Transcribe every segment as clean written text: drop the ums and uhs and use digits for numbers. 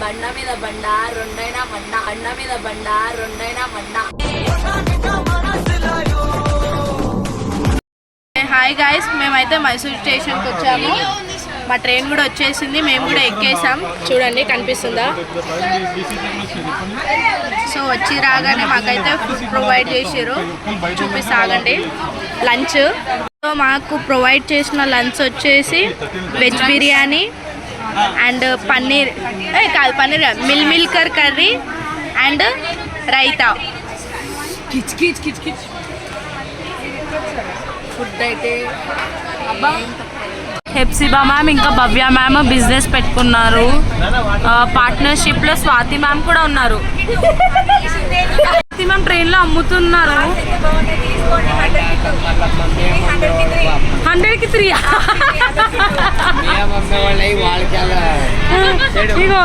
బండ మీద బండ రెండైనా మండ అన్న మీద బండ రెండైనా మండ. హాయ్ గాయ్స్, మేమైతే మైసూర్ స్టేషన్కి వచ్చాము. మా ట్రైన్ కూడా వచ్చేసింది, మేము కూడా ఎక్కేసాం. చూడండి కనిపిస్తుందా? సో వచ్చి రాగానే మాకైతే ఫుడ్ ప్రొవైడ్ చేసారు. చూపిస్తాగండి. లంచ్. సో మాకు ప్రొవైడ్ చేసిన లంచ్ వచ్చేసి వెజ్ బిర్యానీ అండ్ పన్నీర్ కాదు paneer meal meal maker curry and raita. Food అయితే అబ్బా. హెప్సిబా మ్యామ్ ఇంకా భవ్య మ్యామ్ బిజినెస్ పెట్టుకున్నారు. పార్ట్నర్షిప్లో స్వాతి మ్యామ్ కూడా ఉన్నారు. స్వాతి మ్యామ్ ట్రైన్లో అమ్ముతున్నారు. 100కి 3. ఇగో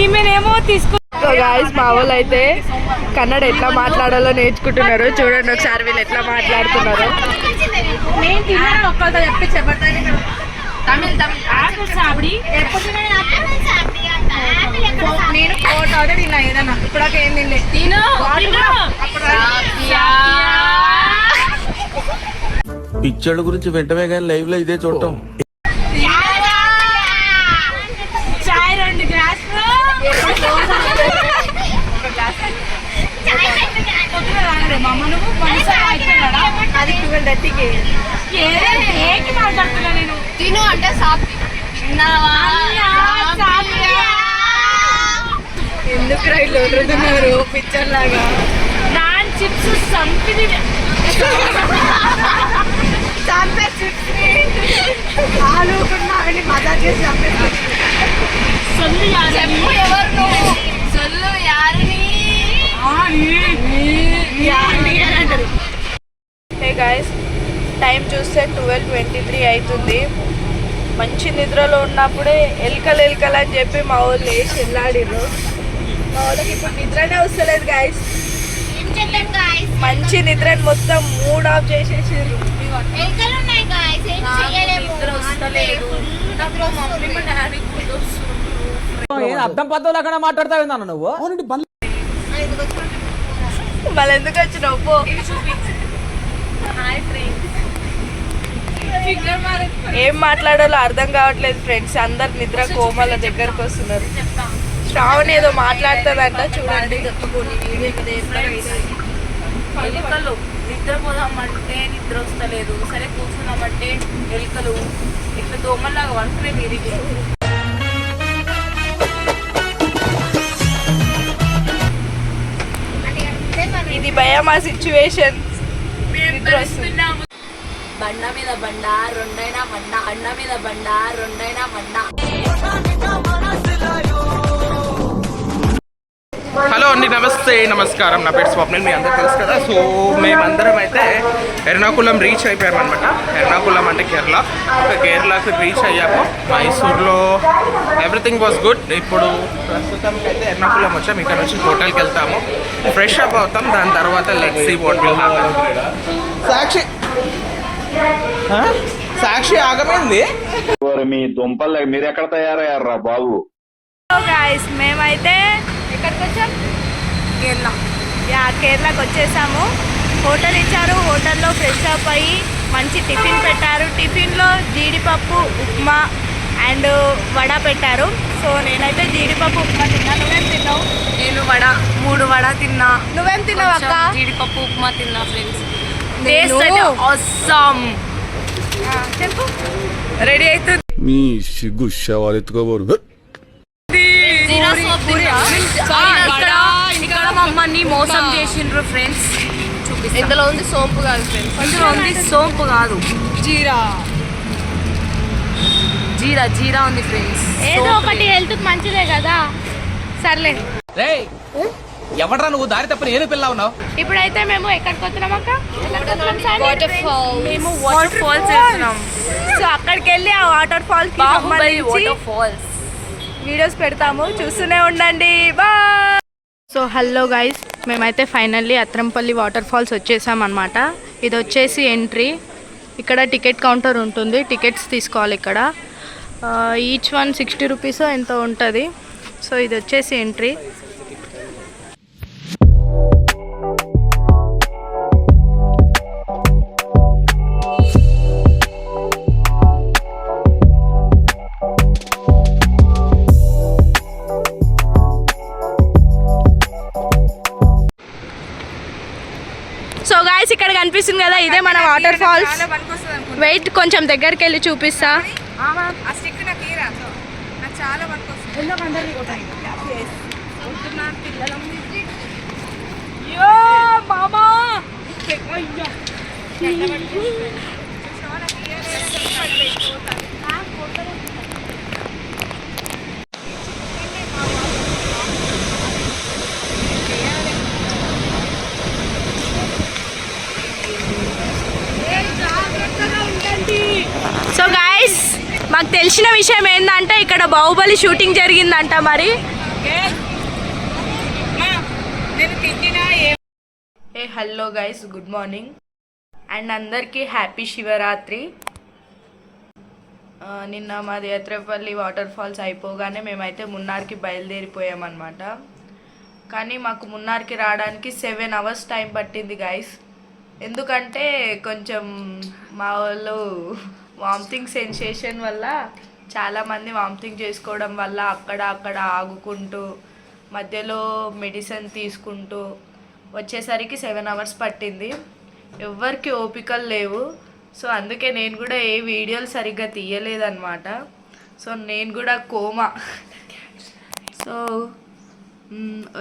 ఈమెనేమో తీసుకు. గాయస్ మా వాళ్ళు అయితే కన్నడ ఎట్లా మాట్లాడాలో నేర్చుకుంటున్నారు. చూడండి ఒకసారి వీళ్ళు ఎట్లా మాట్లాడుతున్నారు. తమిళ్ నేను కోట్ ఆర్డర్ తిన్నా ఏదన్నా ఇప్పుడాక ఏం తినలే. పిచ్చోళ్ళ గురించి వెంటనే కానీ లైవ్ లో ఇదే చూడటం. అది 12:30కి నేను తిను అంటే ఎందుకు రైలు వదులుతున్నారు పిక్చర్ లాగా. నాన్ చిప్స్ సంపిది చంపే చిప్స్ ఆలు మజా చేసి చంపేస్తారు. చెప్పు ఎవరు నువ్వు? సొల్లు యారిని అంటారు. హే గాయస్, టైం చూస్తే 12:23 అవుతుంది. మంచి నిద్రలో ఉన్నప్పుడే ఎలకలు అని చెప్పి మా వాళ్ళు వేసి వెళ్ళాడిర్రు. మా వాళ్ళకి ఇప్పుడు నిద్రనే వస్తలేదు గాయస్. మంచి నిద్రని మొత్తం మూడ్ ఆఫ్ చేసేసారు. అర్థం పద్ధతులు అక్కడ మాట్లాడతావు నువ్వు. మళ్ళీ ఎందుకు వచ్చినావు? ఏం మాట్లాడాలో అర్థం కావట్లేదు ఫ్రెండ్స్. అందరు నిద్ర కోమల దగ్గరకు వస్తున్నారు. శ్రావణి ఏదో మాట్లాడుతుందంట చూడండి. ఎలుకలు నిద్రపోదామంటే నిద్ర వస్తలేదు. సరే కూర్చున్నామంటే ఎలుకలు ఇట్లా దోమల్లాగా వంటనే మీరు. ఇది భయమా సిచ్యువేషన్. బండ మీద బండ రెండైనా మండ అన్న మీద బండ రెండైనా మండ. హలో అండి, నమస్తే నమస్కారం. నా పేరు స్వప్నిల్, మీ అందరూ తెలుసు కదా. సో మేమందరం అయితే ఎర్నాకుళం రీచ్ అయిపోయామన్నమాట. ఎర్నాకుళం అంటే కేరళ. కేరళకి రీచ్ అయ్యాము. మైసూర్లో ఎవ్రీథింగ్ వాజ్ గుడ్. ఇప్పుడు ప్రస్తుతానికి అయితే ఎర్నాకుళం వచ్చాము. ఇక్కడ నుంచి హోటల్కి వెళ్తాము, ఫ్రెష్ అప్ అవుతాం. దాని తర్వాత let's see what will happen. Sakshi ఆగమైంది. మీ దుంపలు మీరు ఎక్కడ తయారయ్యారా బాబు? గాయ్స్ మేమైతే ఎక్కడికి వచ్చాం? కేరళ. కేరళకి వచ్చేసాము. హోటల్ ఇచ్చారు. హోటల్లో ఫ్రెష్ అప్ అయ్యి మంచి టిఫిన్ పెట్టారు. టిఫిన్లో జీడిపప్పు ఉప్మా అండ్ వడ పెట్టారు. సో నేనైతే జీడిపప్పు ఉప్మా తిన్నా. నువ్వేం తిన్నావు? నేను 3 వడ తిన్నా. నువ్వేం తిన్నావు అక్క? జీడిపప్పు ఉప్మా తిన్నా ఫ్రెండ్స్. టేస్ట్ అయితే ఆసమ్. చెప్పు. రెడీ అవుతుంది. మీ సిగ్గు శవాలెత్తుకోబోరు. ఇక్కడ మమ్మల్ని మోసం చేసిండ్రు ఫ్రెండ్స్. ఇందులో ఉంది సోంపు కాదు ఫ్రెండ్స్. ఇందులో ఉంది సోంపు కాదు, జీరా ఉంది ఫ్రెండ్స్. ఏదో ఒకటి హెల్త్ మంచిదే కదా. సర్లే. ఎవడరా నువ్వు? దారి తప్ప నేను పిల్ల ఉన్నావు. ఇప్పుడైతే మేము ఎక్కడికి వస్తున్నాం అక్క? మేము వాటర్ ఫాల్స్ వెళ్తున్నాం. సో అక్కడికి వెళ్ళి ఆ వాటర్ ఫాల్స్ వీడియోస్ పెడతాము, చూస్తూనే ఉండండి. బాయ్. సో హలో గైస్, మేమైతే ఫైనల్లీ అత్రంపల్లి వాటర్ ఫాల్స్ వచ్చేసాం అనమాట. ఇది వచ్చేసి ఎంట్రీ. ఇక్కడ టికెట్ కౌంటర్ ఉంటుంది, టికెట్స్ తీసుకోవాలి ఇక్కడ. ఈచ్ వన్ 60 రూపీస్ ఎంతో ఉంటుంది. సో సో ఇది వచ్చేసి ఎంట్రీ. సో గాయ్స్ ఇక్కడ కనిపిస్తుంది కదా, ఇదే మన వాటర్ ఫాల్స్. వెయిట్ కొంచెం దగ్గరికి వెళ్ళి చూపిస్తా. సో గాయ్స్ మాకు తెలిసిన విషయం ఏంటంటే ఇక్కడ బాహుబలి షూటింగ్ జరిగిందంట. మరి ఏ hello guys, good morning and అందరికీ హ్యాపీ శివరాత్రి. నిన్న మాది ఎత్రేపల్లి వాటర్ ఫాల్స్ అయిపోగానే మేమైతే మున్నార్కి బయలుదేరిపోయామన్నమాట. కానీ మాకు మున్నార్కి రావడానికి 7 hours టైం పట్టింది గైస్. ఎందుకంటే కొంచెం మా వాళ్ళు వామిటింగ్ సెన్సేషన్ వల్ల, చాలామంది వామిటింగ్ చేసుకోవడం వల్ల అక్కడ ఆగుకుంటూ మధ్యలో మెడిసిన్ తీసుకుంటూ వచ్చేసరికి 7 hours పట్టింది. ఎవ్వరికి ఓపికలు లేవు. సో అందుకే నేను కూడా ఏ వీడియోలు సరిగ్గా తీయలేదన్నమాట. సో నేను కూడా కోమా. సో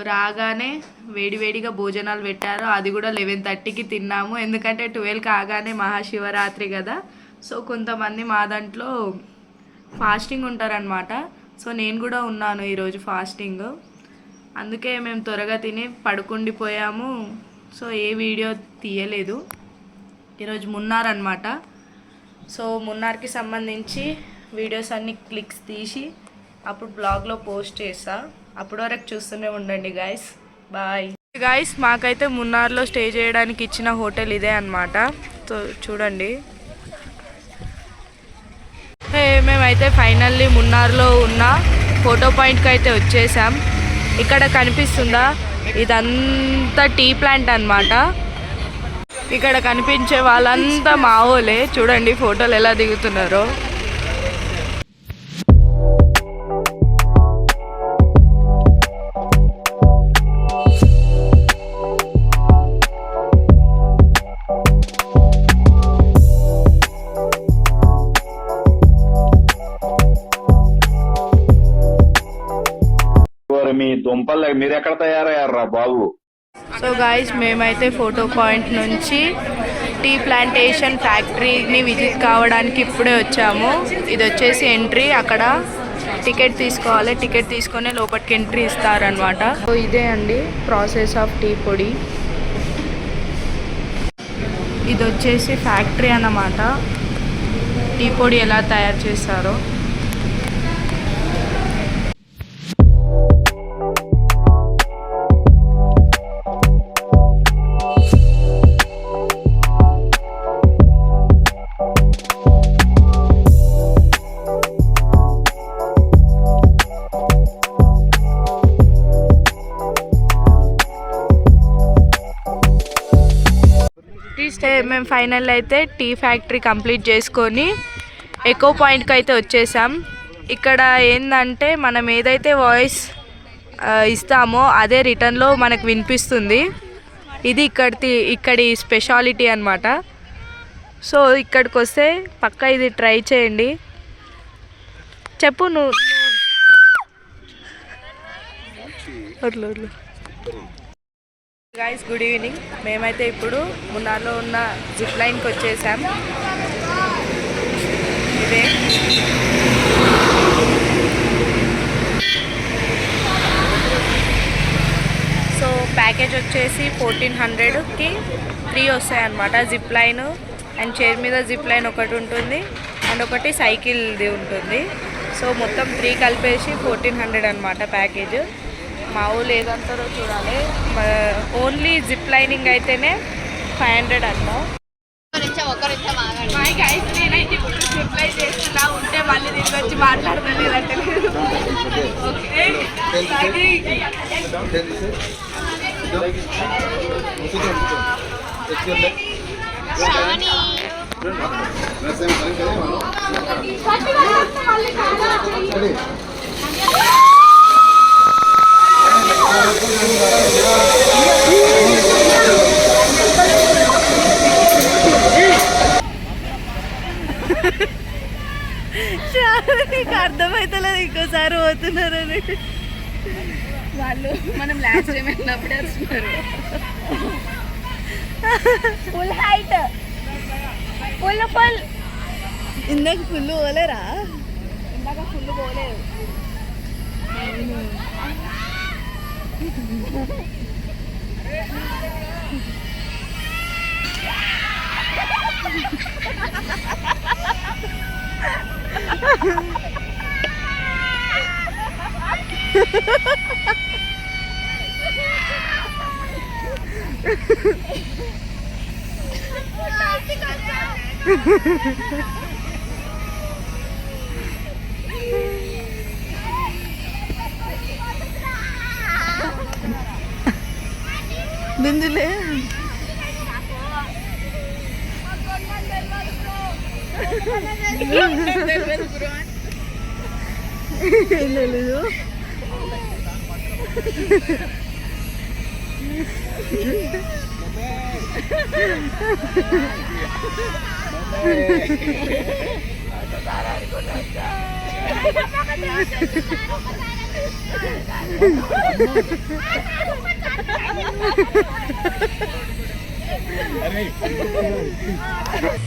రాగానే వేడివేడిగా భోజనాలు పెట్టారు. అది కూడా 11:30కి తిన్నాము. ఎందుకంటే 12 కాగానే మహాశివరాత్రి కదా. సో కొంతమంది మా దాంట్లో ఫాస్టింగ్ ఉంటారనమాట. సో నేను కూడా ఉన్నాను ఈరోజు ఫాస్టింగ్. అందుకే మేము త్వరగా తిని పడుకుండిపోయాము. సో ఏ వీడియో తీయలేదు. ఈరోజు మున్నార్ అనమాట. సో మున్నార్కి సంబంధించి వీడియోస్ అన్ని క్లిక్స్ తీసి అప్పుడు బ్లాగ్లో పోస్ట్ చేస్తా. అప్పటి వరకు చూస్తూనే ఉండండి గాయస్. Bye guys. మాకైతే మున్నార్లో స్టే చేయడానికి ఇచ్చిన హోటల్ ఇదే అనమాట. సో చూడండి, మేమైతే ఫైనల్లీ మున్నార్లో ఉన్న ఫోటో పాయింట్కి అయితే వచ్చేసాం. ఇక్కడ కనిపిస్తుందా, ఇదంతా టీ ప్లాంట్ అనమాట. ఇక్కడ కనిపించే వాళ్ళంతా మావోలే. చూడండి ఫోటోలు ఎలా దిగుతున్నారో. మీ దుంపలు మీరు ఎక్కడ తయారయ్యారా బాబు? సో గాయస్ మేమైతే ఫోటో పాయింట్ నుంచి టీ ప్లాంటేషన్ ఫ్యాక్టరీని విజిట్ కావడానికి ఇప్పుడే వచ్చాము. ఇది వచ్చేసి ఎంట్రీ. అక్కడ టికెట్ తీసుకోవాలి. టికెట్ తీసుకొని లోపలికి ఎంట్రీ ఇస్తారనమాట. సో ఇదే అండి ప్రాసెస్ ఆఫ్ టీ పొడి. ఇది వచ్చేసి ఫ్యాక్టరీ అన్నమాట. టీ పొడి ఎలా తయారు చేస్తారో. మేము ఫైనల్ అయితే టీ ఫ్యాక్టరీ కంప్లీట్ చేసుకొని ఎకో పాయింట్కి అయితే వచ్చేసాం. ఇక్కడ ఏంటంటే మనం ఏదైతే వాయిస్ ఇస్తామో అదే రిటర్న్లో మనకు వినిపిస్తుంది. ఇది ఇక్కడి స్పెషాలిటీ అన్నమాట. సో ఇక్కడికి వస్తే పక్కా ఇది ట్రై చేయండి. చెప్పు నువ్వు. Guys good evening. మేమైతే ఇప్పుడు మున్నార్లో ఉన్న జిప్ లైన్కి వచ్చేసాం. ఇదే సో ప్యాకేజ్ వచ్చేసి 1400కి 3 వస్తాయి అన్నమాట. జిప్ లైన్ అండ్ చైర్ మీద జిప్ లైన్ ఒకటి ఉంటుంది అండ్ ఒకటి సైకిల్ది ఉంటుంది. సో మొత్తం 3 కలిపేసి 1400 అన్నమాట ప్యాకేజ్. మా ఊళ్ళు ఏదంటారో చూడాలి. ఓన్లీ జిప్ లైనింగ్ అయితేనే 500 అంట. నేనైతే ఇప్పుడు జిప్ లైన్ చేస్తున్నా ఉంటే మళ్ళీ ఇది వచ్చి మాట్లాడలేదంటే నీకు అర్థమవుతలేదు ఇంకోసారి పోతున్నారని వాళ్ళు మనం లాస్ట్ టైం వెళ్ళినప్పుడే వస్తున్నారు ఫుల్ హైట్ ఫుల్ ఇందాక ఫుల్ పోలేరా ఇందాక ఫుల్ పోలేదు బిందులే తెలీదు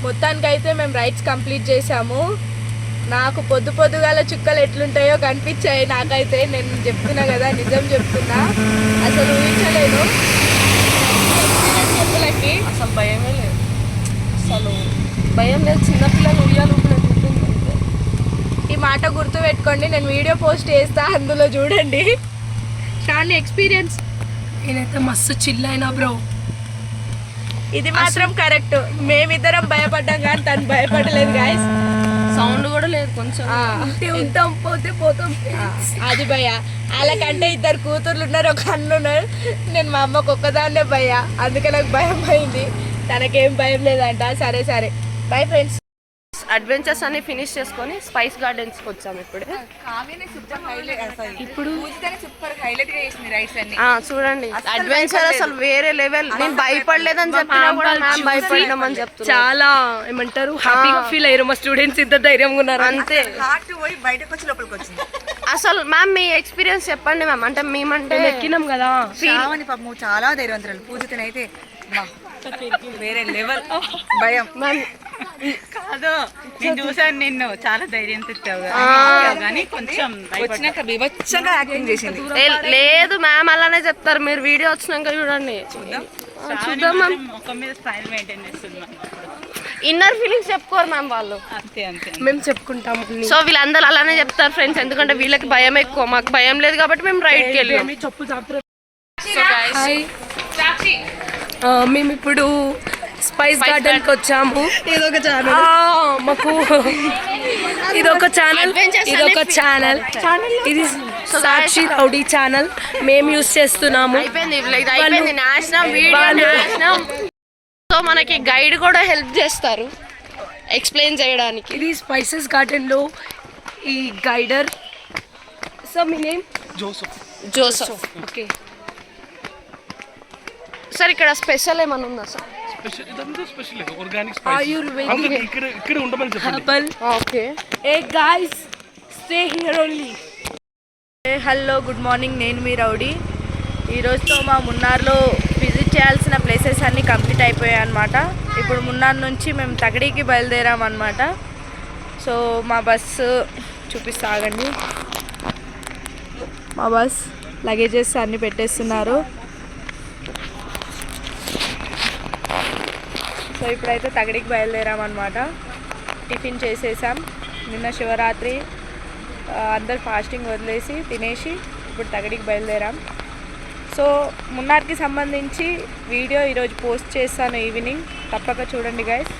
మొత్తానికైతే మేము రైడ్స్ కంప్లీట్ చేసాము. నాకు పొద్దుగాల చుక్కలు ఎట్లుంటాయో కనిపించాయి నాకైతే. నేను చెప్తున్నా కదా, నిజం చెప్తున్నా, అసలు ఊహించలేదు. చెప్పులకి అసలు భయమే లేదు, అసలు భయం లేదు. చిన్నపిల్లలు ఉయ్యాలు ఈ మాట గుర్తు పెట్టుకోండి. నేను వీడియో పోస్ట్ చేస్తా, అందులో చూడండి. షాని ఎక్స్పీరియన్స్ నేనైతే మస్తు చిల్ అయినా బ్రో. ఇది మాత్రం కరెక్ట్. మేమిద్దరం భయపడ్డాం కానీ తను భయపడలేదు గాయస్. సౌండ్ కూడా లేదు కొంచెం. ఉంటాం పోతే పోతాం. అది భయ. వాళ్ళకంటే 2 కూతుర్లు ఉన్నారు, ఒక అన్న ఉన్నారు. నేను మా అమ్మకు ఒక్కదాన్నే భయ, అందుకే నాకు భయం అయింది. తనకేం భయం లేదంట. సరే సరే బై ఫ్రెండ్స్. అడ్వెంచర్స్ అన్ని ఫినిష్ చేసుకొని స్పైస్ గార్డెన్స్ కి వచ్చాము ఇప్పుడే. ఇప్పుడు చూడండి అడ్వెంచర్ అసలు వేరే లెవెల్. నేను భయపడలేదని చెప్పినా కూడా మ్యామ్ భయపడినామని చెప్తున్నా. చాలా ఏమంటారు హ్యాపీగా ఫీల్ అయ్యారు మా స్టూడెంట్స్. ఇంత ధైర్యంగా ఉన్నారు అంతే. అసలు మ్యామ్ మీ ఎక్స్పీరియన్స్ చెప్పండి మ్యామ్. అంటే మేమంటే ఎక్కినాం కదా, చాలా ధైర్యవంతురాలు. పూజితనైతే వేరే లెవెల్ భయం కాదు. నేను చూసాను నిన్ను, చాలా ధైర్యం తెచ్చావు కానీ కొంచెం వచ్చినాక వివచ్చంగా యాక్టింగ్ చేసింది. లేదు మ్యామ్ అలానే చెప్తారు, మీరు వీడియో వచ్చినాక చూడండి. చూద్దాం మ్యామ్. ముఖం మీద స్మైల్ మెయింటైన్ చేస్తున్నాం. ఇన్నర్ ఫీలింగ్స్ చెప్పుకోరు మ్యామ్ వాళ్ళు, అంతే అంతే మేము చెప్పుకుంటాము. సో వీళ్ళందరూ అలానే చెప్తారు ఫ్రెండ్స్, ఎందుకంటే వీళ్ళకి భయం ఎక్కువ, మాకు భయం లేదు కాబట్టి మేము రైడ్కి వెళ్ళాం. మేము ఇప్పుడు స్పైస్ గార్డెన్ కి వచ్చాము. ఇదొక ఛానల్ మాకు, ఇదొక ఛానల్ ఇది సాక్షి రౌడీ ఛానల్ మేము యూస్ చేస్తున్నాము. సో మనకి గైడ్ కూడా హెల్ప్ చేస్తారు ఎక్స్ప్లెయిన్ చేయడానికి. ఇది స్పైసెస్ గార్డెన్ లో ఈ గైడర్. సో మీ నేమ్ జోసఫ్. ఓకే సార్, ఇక్కడ స్పెషల్ ఏమన్నా ఉందా సార్? హలో గుడ్ మార్నింగ్, నేను మీ రౌడీ. ఈరోజుతో మా మున్నార్లో విజిట్ చేయాల్సిన ప్లేసెస్ అన్నీ కంప్లీట్ అయిపోయాయి అన్నమాట. ఇప్పుడు మున్నార్ నుంచి మేము తగడికి బయలుదేరామన్నమాట. సో మా బస్సు చూపిస్తా ఆగండి. మా బస్ లగేజెస్ అన్నీ పెట్టేస్తున్నారు. సో ఇప్పుడైతే తగడికి బయలుదేరామన్నమాట. టిఫిన్ చేసేసాం. నిన్న శివరాత్రి అందరు ఫాస్టింగ్ వదిలేసి తినేసి ఇప్పుడు తగడికి బయలుదేరాం. సో మున్నార్కి సంబంధించి వీడియో ఈరోజు పోస్ట్ చేస్తాను ఈవినింగ్, తప్పక చూడండి గైస్.